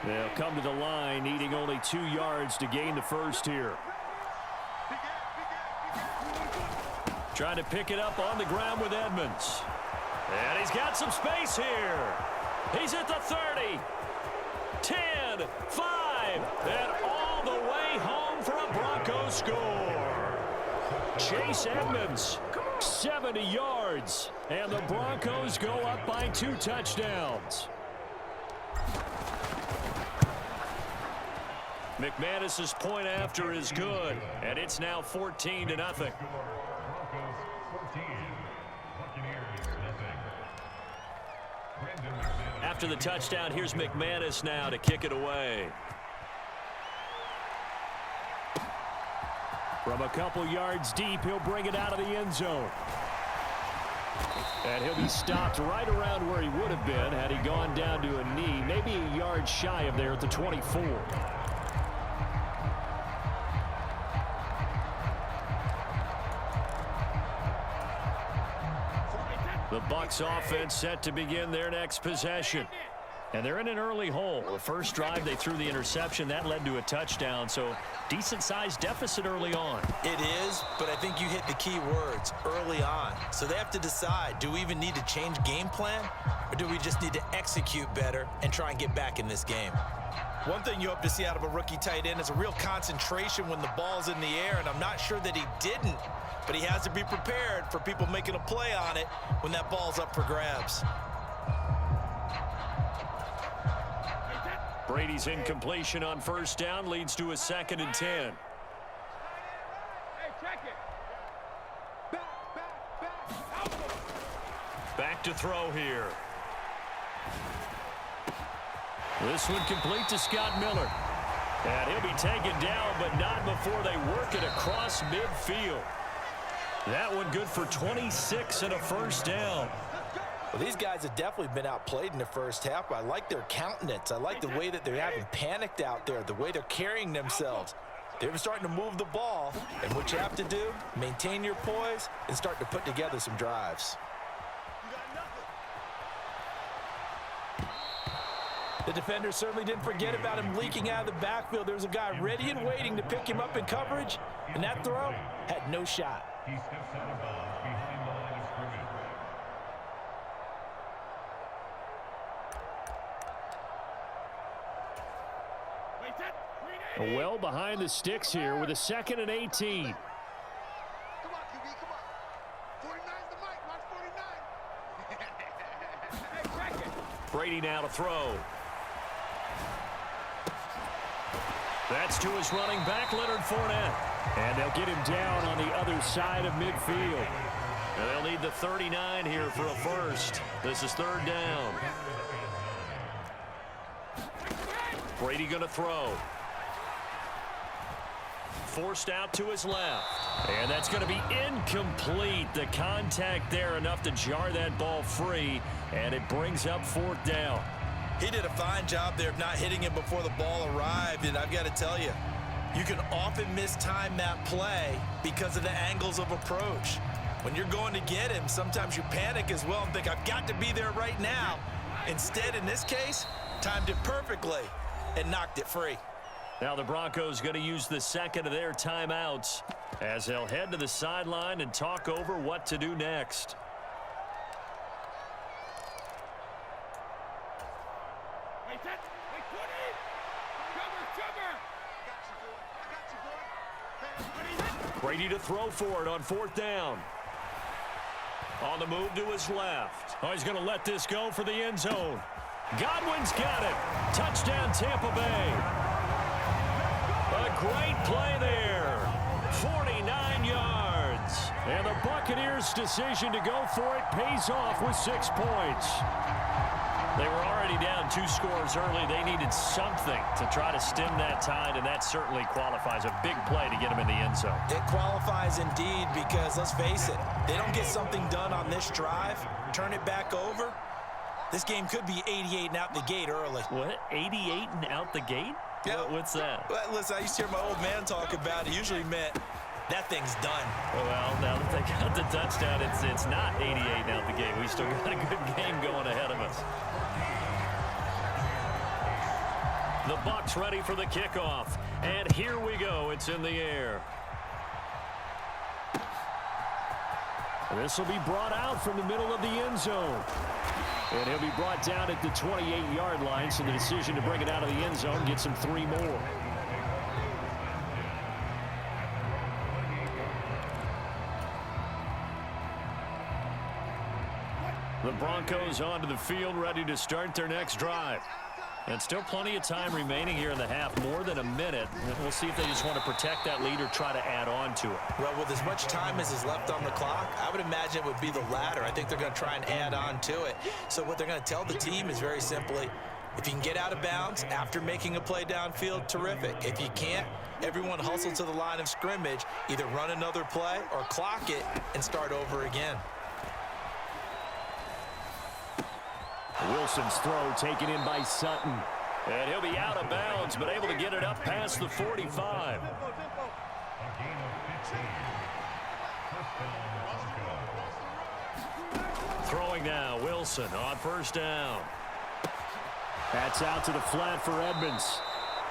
They'll come to the line, needing only 2 yards to gain the first here. Trying to pick it up on the ground with Edmonds. And he's got some space here. He's at the 30. 10, 5, and all the way home for a Broncos score. Chase Edmonds, 70 yards, and the Broncos go up by 2 touchdowns. McManus's point after is good, and it's now 14-0. After the touchdown, here's McManus now to kick it away. From a couple yards deep, he'll bring it out of the end zone. And he'll be stopped right around where he would have been had he gone down to a knee, maybe a yard shy of there at the 24. The Bucs offense set to begin their next possession. And they're in an early hole. The first drive, they threw the interception. That led to a touchdown, so decent-sized deficit early on. It is, but I think you hit the key words, early on. So they have to decide, do we even need to change game plan, or do we just need to execute better and try and get back in this game? One thing you hope to see out of a rookie tight end is a real concentration when the ball's in the air, and I'm not sure that he didn't, but he has to be prepared for people making a play on it when that ball's up for grabs. Brady's incompletion on first down leads to a 2nd and 10. Hey, check it. Back to throw here. This one complete to Scott Miller. And he'll be taken down, but not before they work it across midfield. That one good for 26 and a first down. Well, these guys have definitely been outplayed in the first half, but I like their countenance. I like the way that they're having panicked out there, the way they're carrying themselves. They're starting to move the ball, and what you have to do, maintain your poise and start to put together some drives. The defender certainly didn't forget about him leaking out of the backfield. There was a guy ready and waiting to pick him up in coverage, and that throw had no shot. He steps out of bounds behind the line of scrimmage. Well behind the sticks here with a 2nd and 18. Come on, QB, come on. 49's the mic. Watch 49. Hey, check it. Brady now to throw. That's to his running back, Leonard Fournette. And they'll get him down on the other side of midfield. And they'll need the 39 here for a first. This is 3rd down. Brady going to throw. Forced out to his left. And that's going to be incomplete. The contact there enough to jar that ball free. And it brings up 4th down. He did a fine job there of not hitting him before the ball arrived. And I've got to tell you, you can often mistime that play because of the angles of approach. When you're going to get him, sometimes you panic as well and think, I've got to be there right now. Instead, in this case, timed it perfectly and knocked it free. Now the Broncos going to use the 2nd of their timeouts as they'll head to the sideline and talk over what to do next. Brady to throw for it on 4th down. On the move to his left. Oh, he's going to let this go for the end zone. Godwin's got it. Touchdown, Tampa Bay. A great play there. 49 yards. And the Buccaneers' decision to go for it pays off with 6 points. They were already down 2 scores early. They needed something to try to stem that tide, and that certainly qualifies. A big play to get them in the end zone. It qualifies indeed because, let's face it, they don't get something done on this drive, turn it back over, this game could be 88 and out the gate early. What? 88 and out the gate? Yeah. What's that? Well, listen, I used to hear my old man talk about it. It usually meant that thing's done. Well, now that they got the touchdown, it's not 88 and out the gate. We still got a good game going ahead of us. The Bucs ready for the kickoff. And here we go. It's in the air. This will be brought out from the middle of the end zone. And he'll be brought down at the 28-yard line, so the decision to bring it out of the end zone gets him 3 more. The Broncos onto the field, ready to start their next drive. And still plenty of time remaining here in the half, more than a minute. We'll see if they just want to protect that lead or try to add on to it. Well, with as much time as is left on the clock, I would imagine it would be the latter. I think they're going to try and add on to it. So what they're going to tell the team is very simply, if you can get out of bounds after making a play downfield, terrific. If you can't, everyone hustle to the line of scrimmage, either run another play or clock it and start over again. Wilson's throw taken in by Sutton. And he'll be out of bounds, but able to get it up past the 45. A gain of 15. First down, Broncos. Throwing now, Wilson on first down. That's out to the flat for Edmonds.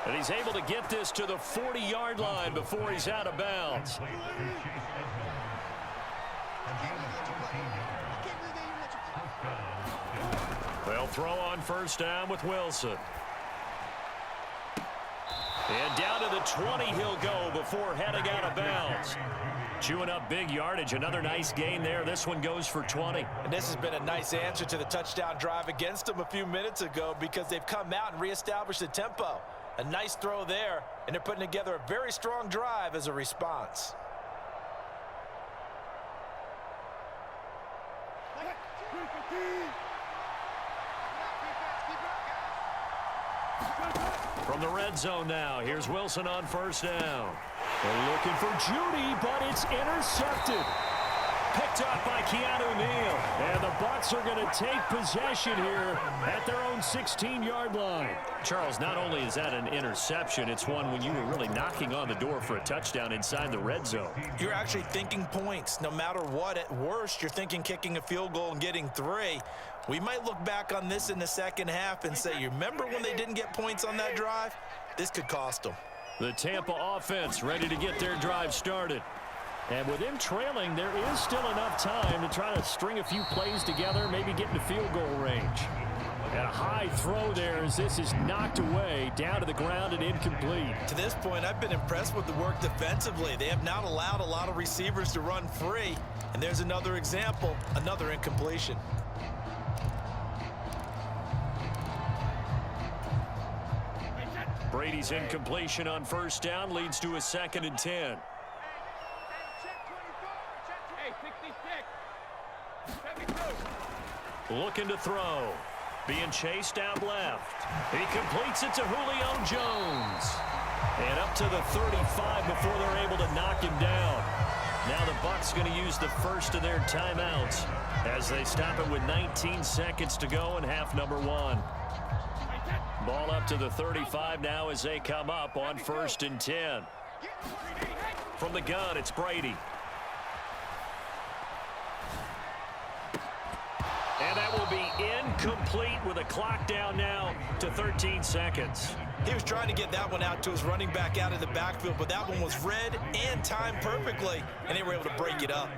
And he's able to get this to the 40-yard line before he's out of bounds. Complete for Chase Edmonds. A gain of 14 yards. First down. They'll throw on first down with Wilson. And down to the 20 he'll go before heading out of bounds. Chewing up big yardage. Another nice gain there. This one goes for 20. And this has been a nice answer to the touchdown drive against them a few minutes ago, because they've come out and reestablished the tempo. A nice throw there, and they're putting together a very strong drive as a response. From the red zone now, here's Wilson on first down. They're looking for Judy, but it's intercepted. Picked up by Keanu Neal. And the Bucs are going to take possession here at their own 16-yard line. Charles, not only is that an interception, it's one when you were really knocking on the door for a touchdown inside the red zone. You're actually thinking points. No matter what, at worst, you're thinking kicking a field goal and getting 3. We might look back on this in the second half and say, you remember when they didn't get points on that drive? This could cost them. The Tampa offense ready to get their drive started. And with them trailing, there is still enough time to try to string a few plays together, maybe get into field goal range. And a high throw there as this is knocked away, down to the ground and incomplete. To this point, I've been impressed with the work defensively. They have not allowed a lot of receivers to run free. And there's another example, another incompletion. Brady's incompletion on first down leads to a 2nd and 10. Looking to throw. Being chased out left. He completes it to Julio Jones. And up to the 35 before they're able to knock him down. Now the Bucs going to use the first of their timeouts as they stop it with 19 seconds to go in half number 1. Ball up to the 35 now as they come up on 1st and 10. From the gun, it's Brady. And that will be incomplete with a clock down now to 13 seconds. He was trying to get that one out to his running back out of the backfield, but that one was read and timed perfectly, and they were able to break it up.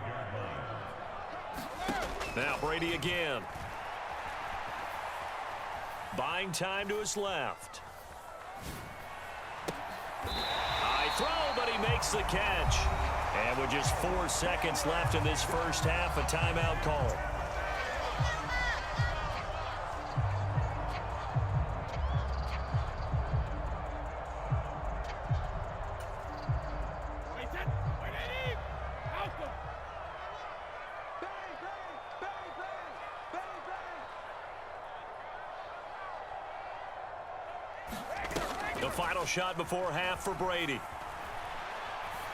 Now Brady again. Buying time to his left. High throw, but he makes the catch. And with just 4 seconds left in this first half, a timeout call. The final shot before half for Brady.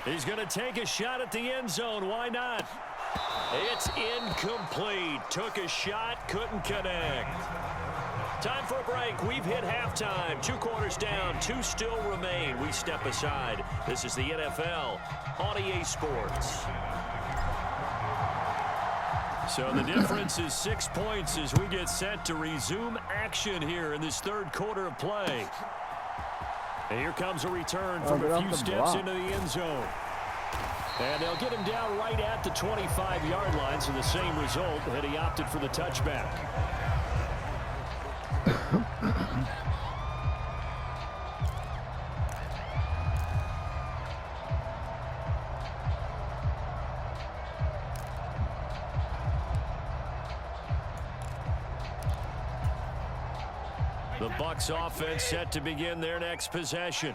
He's going to take a shot at the end zone. Why not? It's incomplete. Took a shot, couldn't connect. Time for a break. We've hit halftime. 2 quarters down, 2 still remain. We step aside. This is the NFL on EA Sports. So the difference is 6 points as we get set to resume action here in this 3rd quarter of play. And here comes a return from a few steps into the end zone. And they'll get him down right at the 25-yard line, so the same result, and he opted for the touchback. The Bucs offense set to begin their next possession.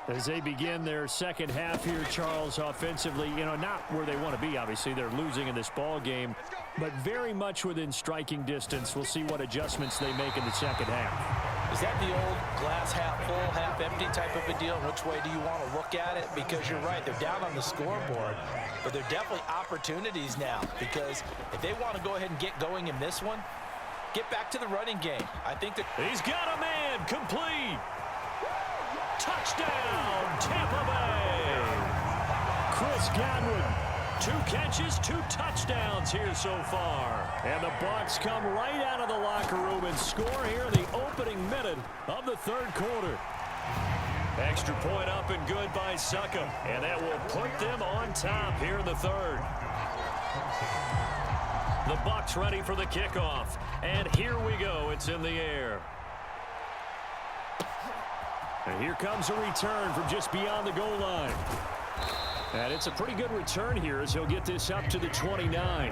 As they begin their second half here, Charles, offensively, not where they want to be, obviously. They're losing in this ball game, but very much within striking distance. We'll see what adjustments they make in the second half. Is that the old glass half full, half empty type of a deal? Which way do you want to look at it? Because you're right, they're down on the scoreboard, but they're definitely opportunities now, because if they want to go ahead and get going in this one, get back to the running game. I think that he's got a man, complete. Touchdown, Tampa Bay. Chris Godwin, 2 catches, 2 touchdowns here so far. And the Bucs come right out of the locker room and score here in the opening minute of the third quarter. Extra point up and good by Suckham, and that will put them on top here in the third. The Bucs ready for the kickoff, and here we go. It's in the air. And here comes a return from just beyond the goal line. And it's a pretty good return here as he'll get this up to the 29.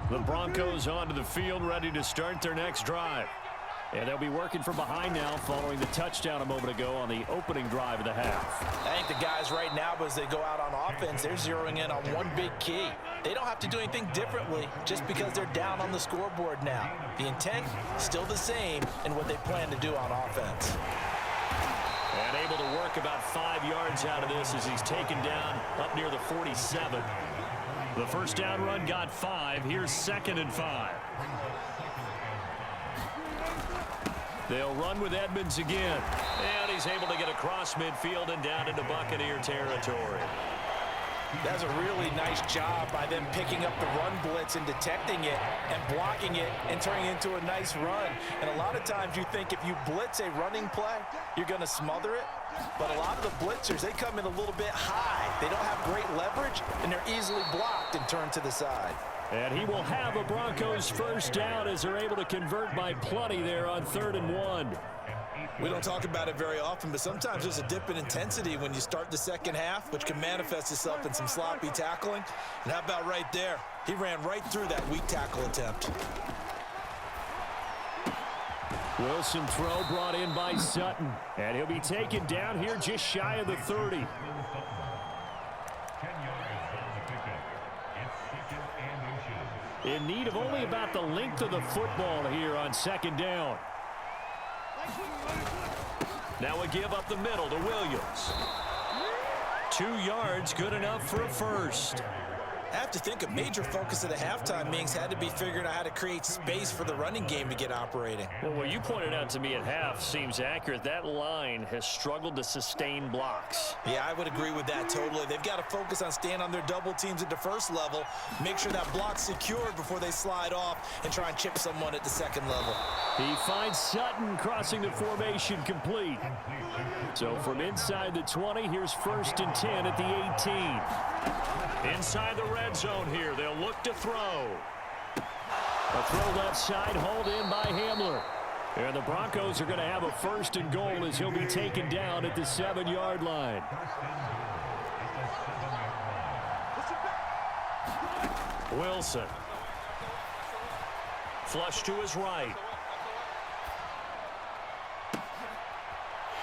The Broncos onto the field, ready to start their next drive. And they'll be working from behind now following the touchdown a moment ago on the opening drive of the half. I think the guys right now, as they go out on offense, they're zeroing in on one big key. They don't have to do anything differently just because they're down on the scoreboard now. The intent still the same in what they plan to do on offense. And able to work about 5 yards out of this as he's taken down up near the 47. The first down run got 5. Here's 2nd and 5. They'll run with Edmonds again. And he's able to get across midfield and down into Buccaneer territory. That's a really nice job by them picking up the run blitz and detecting it and blocking it and turning it into a nice run. And a lot of times you think if you blitz a running play, you're going to smother it. But a lot of the blitzers, they come in a little bit high. They don't have great leverage, and they're easily blocked and turned to the side. And he will have a Broncos first down as they're able to convert by plenty there on 3rd and 1. We don't talk about it very often, but sometimes there's a dip in intensity when you start the second half, which can manifest itself in some sloppy tackling. And how about right there? He ran right through that weak tackle attempt. Wilson throw brought in by Sutton. And he'll be taken down here just shy of the 30. In need of only about the length of the football here on 2nd down. Now a give up the middle to Williams. 2 yards, good enough for a first. I have to think a major focus of the halftime meetings had to be figuring out how to create space for the running game to get operating. Well, what you pointed out to me at half seems accurate. That line has struggled to sustain blocks. Yeah, I would agree with that totally. They've got to focus on staying on their double teams at the first level, make sure that block's secured before they slide off and try and chip someone at the second level. He finds Sutton crossing the formation complete. So from inside the 20, here's 1st and 10 at the 18. Inside the red zone here, they'll look to throw. A throw left side, hauled in by Hamler. And the Broncos are going to have a 1st and goal as he'll be taken down at the 7-yard line. Wilson. Flush to his right.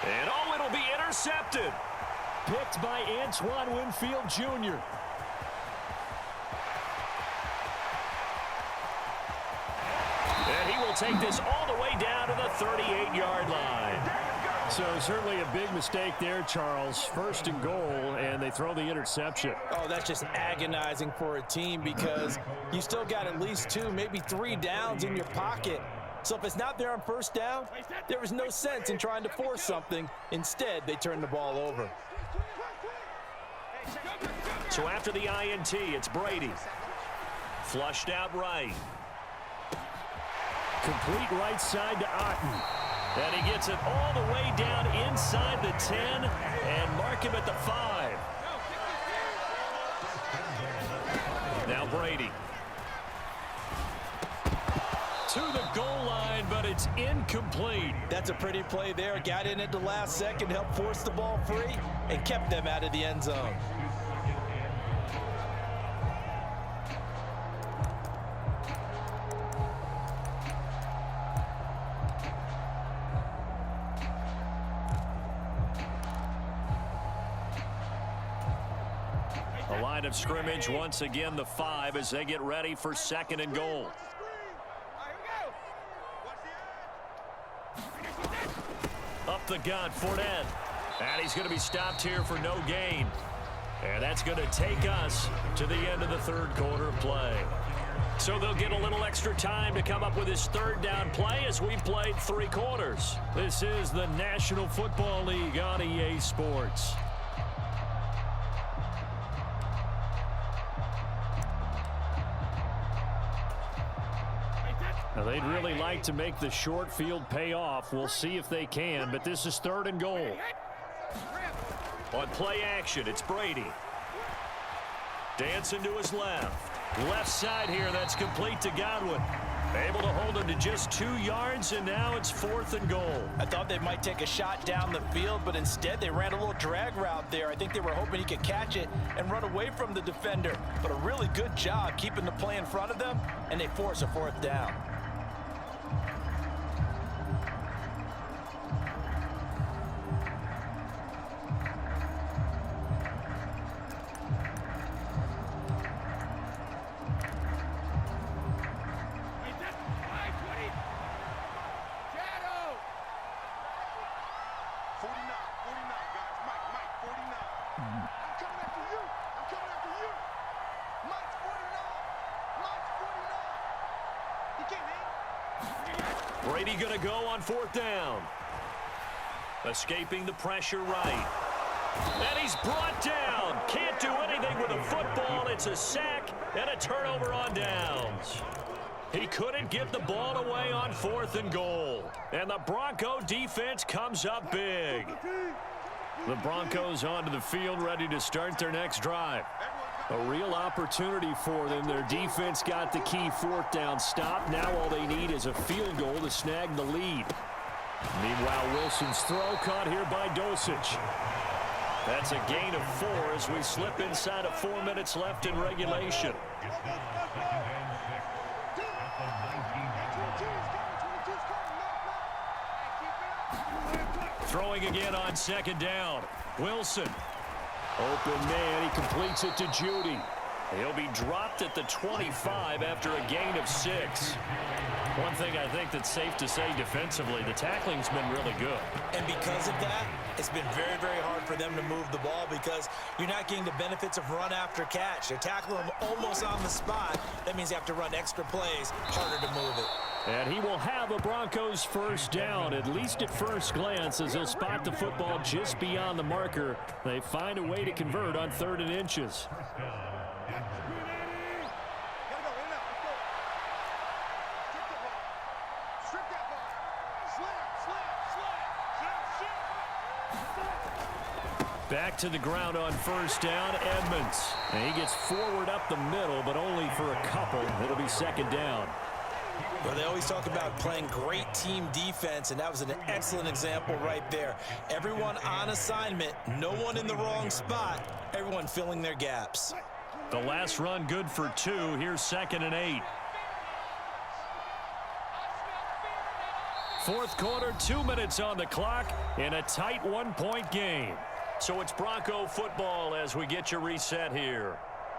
And oh, it'll be intercepted. Picked by Antoine Winfield Jr. And he will take this all the way down to the 38-yard line. So certainly a big mistake there, Charles. 1st and goal, and they throw the interception. Oh, that's just agonizing for a team because you still got at least 2, maybe 3 downs in your pocket. So if it's not there on 1st down, there was no sense in trying to force something. Instead, they turn the ball over. So after the INT, it's Brady. Flushed out right. Complete right side to Otten. And he gets it all the way down inside the 10 and mark him at the 5. Now Brady. To the goal line, but it's incomplete. That's a pretty play there. Got in at the last second, helped force the ball free, and kept them out of the end zone. The line of scrimmage, once again, the 5 as they get ready for 2nd and goal. Up the gut, Fournette. And he's going to be stopped here for no gain. And that's going to take us to the end of the 3rd quarter of play. So they'll get a little extra time to come up with his 3rd down play as we've played 3 quarters. This is the National Football League on EA Sports. Now, they'd really like to make the short field pay off. We'll see if they can, but this is 3rd and goal. On play action, it's Brady. Dancing to his left. Left side here, that's complete to Godwin. Able to hold him to just 2 yards, and now it's 4th and goal. I thought they might take a shot down the field, but instead they ran a little drag route there. I think they were hoping he could catch it and run away from the defender. But a really good job keeping the play in front of them, and they force a 4th down. Brady going to go on 4th down. Escaping the pressure right. And he's brought down. Can't do anything with a football. It's a sack and a turnover on downs. He couldn't get the ball away on 4th and goal. And the Bronco defense comes up big. The Broncos onto the field ready to start their next drive. A real opportunity for them. Their defense got the key 4th down stop. Now all they need is a field goal to snag the lead. Meanwhile, Wilson's throw caught here by Dosich. That's a gain of 4 as we slip inside of 4 minutes left in regulation. Throwing again on 2nd down. Wilson. Open man, he completes it to Judy. He'll be dropped at the 25 after a gain of 6. One thing I think that's safe to say defensively, the tackling's been really good. And because of that, it's been very, very hard for them to move the ball because you're not getting the benefits of run after catch. They're tackling them almost on the spot. That means you have to run extra plays, harder to move it. And he will have a Broncos 1st down, at least at first glance, as he'll spot the football just beyond the marker. They find a way to convert on 3rd and inches. Back to the ground on 1st down, Edmonds. And he gets forward up the middle, but only for a couple. It'll be 2nd down. Well, they always talk about playing great team defense, and that was an excellent example right there. Everyone on assignment, no one in the wrong spot, everyone filling their gaps. The last run good for 2. Here's 2nd and 8. 4th quarter, 2 minutes on the clock in a tight 1-point game. So it's Bronco football as we get you reset here.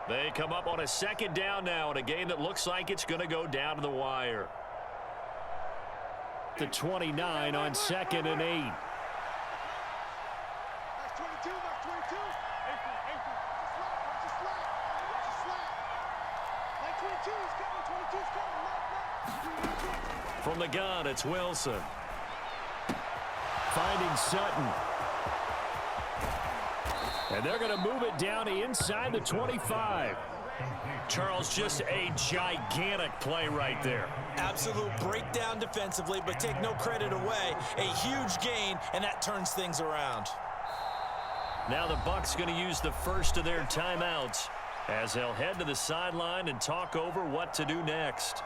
They come up on a 2nd down now in a game that looks like it's going to go down to the wire. The 29 on 2nd and 8. From the gun, it's Wilson. Finding Sutton. And they're going to move it down inside the 25. Charles, just a gigantic play right there. Absolute breakdown defensively, but take no credit away. A huge gain, and that turns things around. Now the Bucs going to use the first of their timeouts as they'll head to the sideline and talk over what to do next.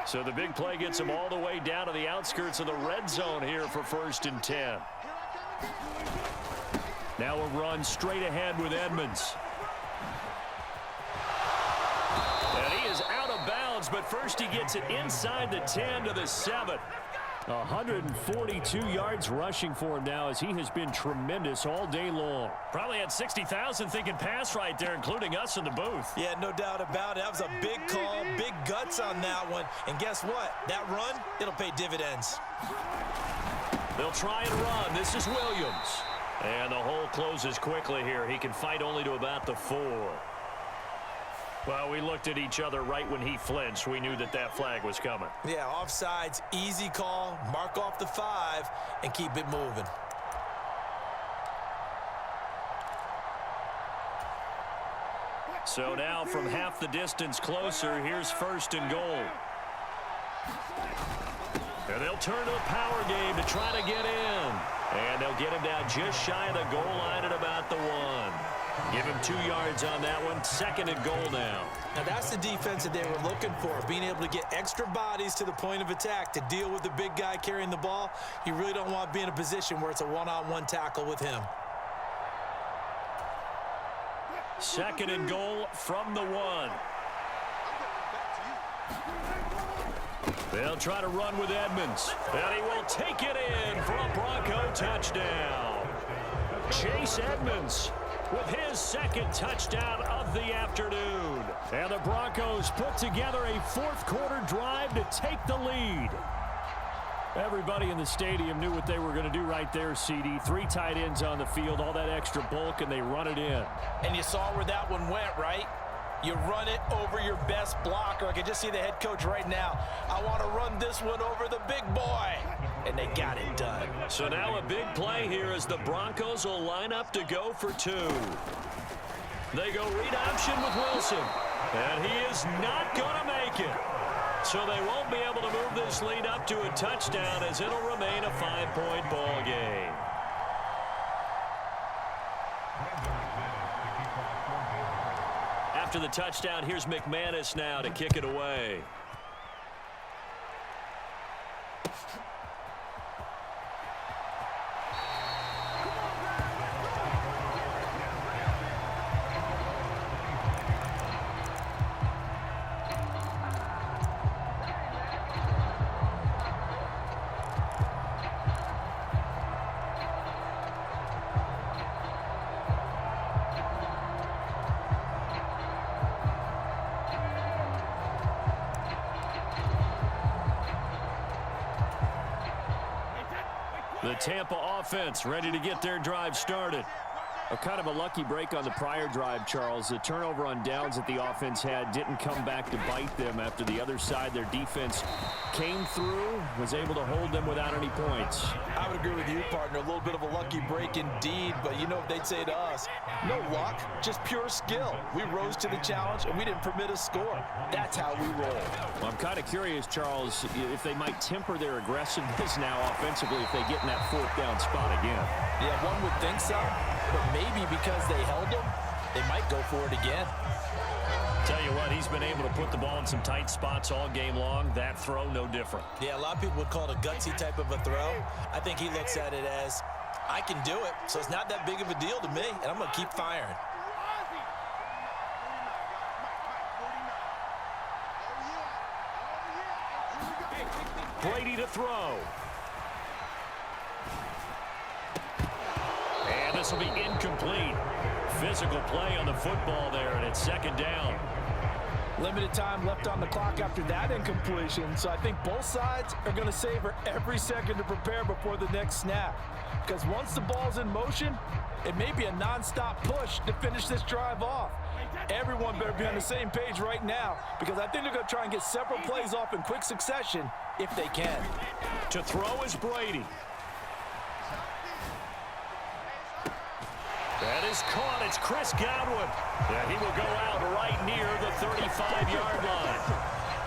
So the big play gets them all the way down to the outskirts of the red zone here for 1st and 10. Now a run straight ahead with Edmonds. And he is out of bounds, but first he gets it inside the 10 to the 7. 142 yards rushing for him now as he has been tremendous all day long. Probably had 60,000 thinking pass right there, including us in the booth. Yeah, no doubt about it. That was a big call, big guts on that one. And guess what? That run, it'll pay dividends. They'll try and run. This is Williams. And the hole closes quickly here. He can fight only to about the 4. Well, we looked at each other right when he flinched. We knew that that flag was coming. Yeah, offsides, easy call. Mark off the 5 and keep it moving. So now from half the distance closer, here's 1st and goal. And they'll turn to the power game to try to get in. And they'll get him down just shy of the goal line at about the 1. Give him 2 yards on that one. 2nd and goal now. Now that's the defense that they were looking for, being able to get extra bodies to the point of attack to deal with the big guy carrying the ball. You really don't want to be in a position where it's a one-on-one tackle with him. 2nd and goal from the 1. They'll try to run with Edmonds. And he will take it in for a Bronco touchdown. Chase Edmonds with his 2nd touchdown of the afternoon. And the Broncos put together a 4th quarter drive to take the lead. Everybody in the stadium knew what they were going to do right there, CD. 3 tight ends on the field, all that extra bulk, and they run it in. And you saw where that one went, right? You run it over your best blocker. I can just see the head coach right now. I want to run this one over the big boy. And they got it done. So now a big play here as the Broncos will line up to go for 2. They go read option with Wilson. And he is not going to make it. So they won't be able to move this lead up to a touchdown as it'll remain a 5-point ball game. After the touchdown, here's McManus now to kick it away. The Tampa offense ready to get their drive started. A kind of a lucky break on the prior drive, Charles. The turnover on downs that the offense had didn't come back to bite them after the other side. Their defense came through, was able to hold them without any points. I would agree with you, partner. A little bit of a lucky break indeed, but you know what they'd say to us. No luck, just pure skill. We rose to the challenge, and we didn't permit a score. That's how we roll. Well, I'm kind of curious, Charles, if they might temper their aggressiveness now offensively if they get in that 4th down spot again. Yeah, one would think so, but maybe because they held them, they might go for it again. Tell you what, he's been able to put the ball in some tight spots all game long. That throw, no different. Yeah, a lot of people would call it a gutsy type of a throw. I think he looks at it as, I can do it, so it's not that big of a deal to me, and I'm going to keep firing. Brady to throw. And this will be incomplete. Physical play on the football there, and it's 2nd down. Limited time left on the clock after that incompletion, so I think both sides are going to savor every second to prepare before the next snap. Because once the ball's in motion, it may be a non-stop push to finish this drive off. Everyone better be on the same page right now, because I think they're going to try and get several plays off in quick succession if they can. To throw is Brady. That is caught. It's Chris Godwin. And he will go out right near the 35-yard line.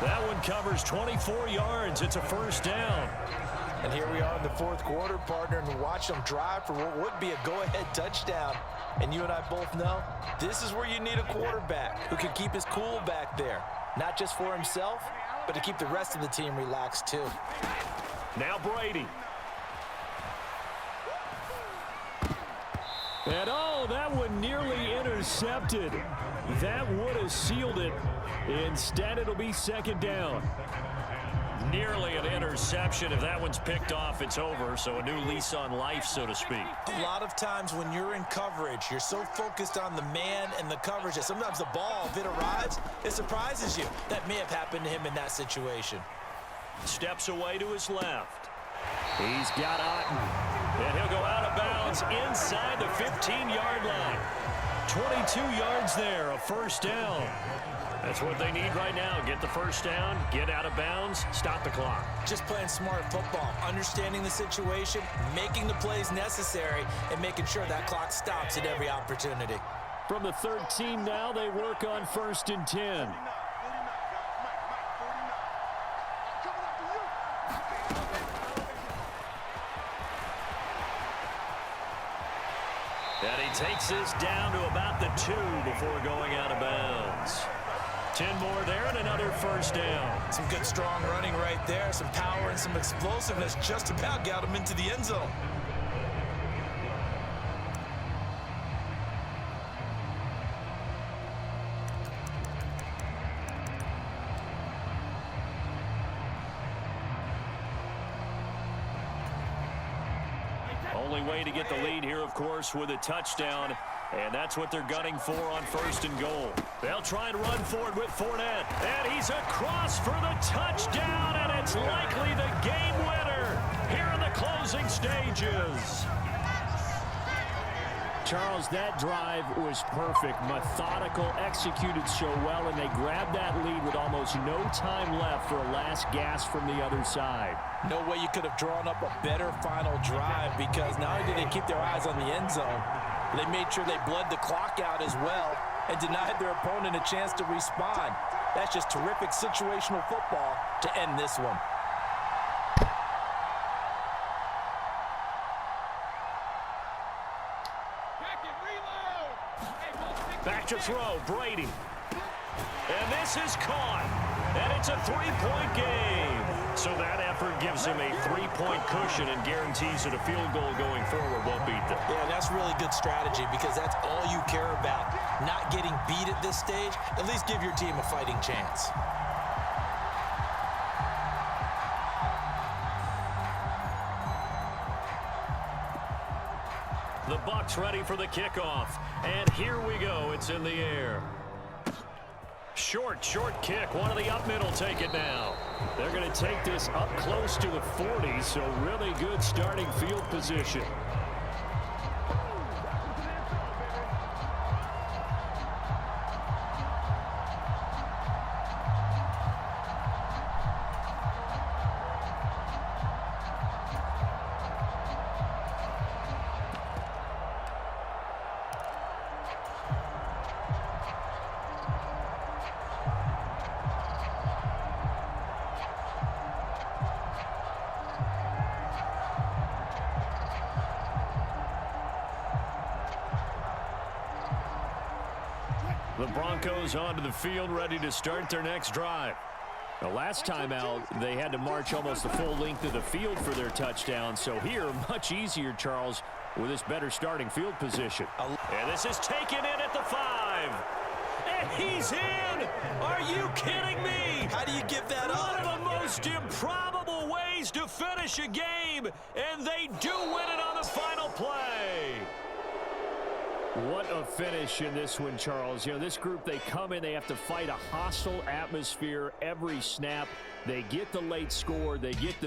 That one covers 24 yards. It's a first down. And here we are in the fourth quarter, partner, and watch them drive for what would be a go-ahead touchdown. And you and I both know this is where you need a quarterback who can keep his cool back there. Not just for himself, but to keep the rest of the team relaxed too. Now Brady. And oh, that one nearly intercepted. That would have sealed it. Instead, it'll be second down. Nearly an interception. If that one's picked off, it's over. So a new lease on life, so to speak. A lot of times when you're in coverage, you're so focused on the man and the coverage that sometimes the ball, if it arrives, it surprises you. That may have happened to him in that situation. Steps away to his left. He's got Otten. And he'll go out of bounds inside the 15-yard line. 22 yards there, a first down. That's what they need right now. Get the first down, get out of bounds, stop the clock. Just playing smart football, understanding the situation, making the plays necessary, and making sure that clock stops at every opportunity. From the 13 now, they work on 1st and 10. And he takes this down to about the 2 before going out of bounds. 10 more there and another first down. Some good strong running right there. Some power and some explosiveness just about got him into the end zone. Only way to get the lead here, of course, with a touchdown. And that's what they're gunning for on 1st and goal. They'll try and run forward with Fournette. And he's across for the touchdown, and it's likely the game winner here in the closing stages. Charles, that drive was perfect. Methodical, executed so well, and they grabbed that lead with almost no time left for a last gasp from the other side. No way you could have drawn up a better final drive, because not only did they keep their eyes on the end zone, they made sure they bled the clock out as well and denied their opponent a chance to respond. That's just terrific situational football to end this one. Back to throw, Brady. And this is caught. And it's a 3-point game. So that effort gives him a 3-point cushion and guarantees that a field goal going forward won't beat them. Yeah, that's really good strategy, because that's all you care about. Not getting beat at this stage. At least give your team a fighting chance. The Bucs ready for the kickoff. And here we go. It's in the air. Short kick. One of the up middle take it now. They're going to take this up close to the 40, so really good starting field position. The Broncos onto the field, ready to start their next drive. The last time out, they had to march almost the full length of the field for their touchdown. So here, much easier, Charles, with this better starting field position. And this is taken in at the 5. And he's in! Are you kidding me? How do you give that up? One of the most improbable ways to finish a game, and they do win it on the final play. What a finish in this one, Charles. You know, this group, they come in, they have to fight a hostile atmosphere every snap. They get the late score, they get the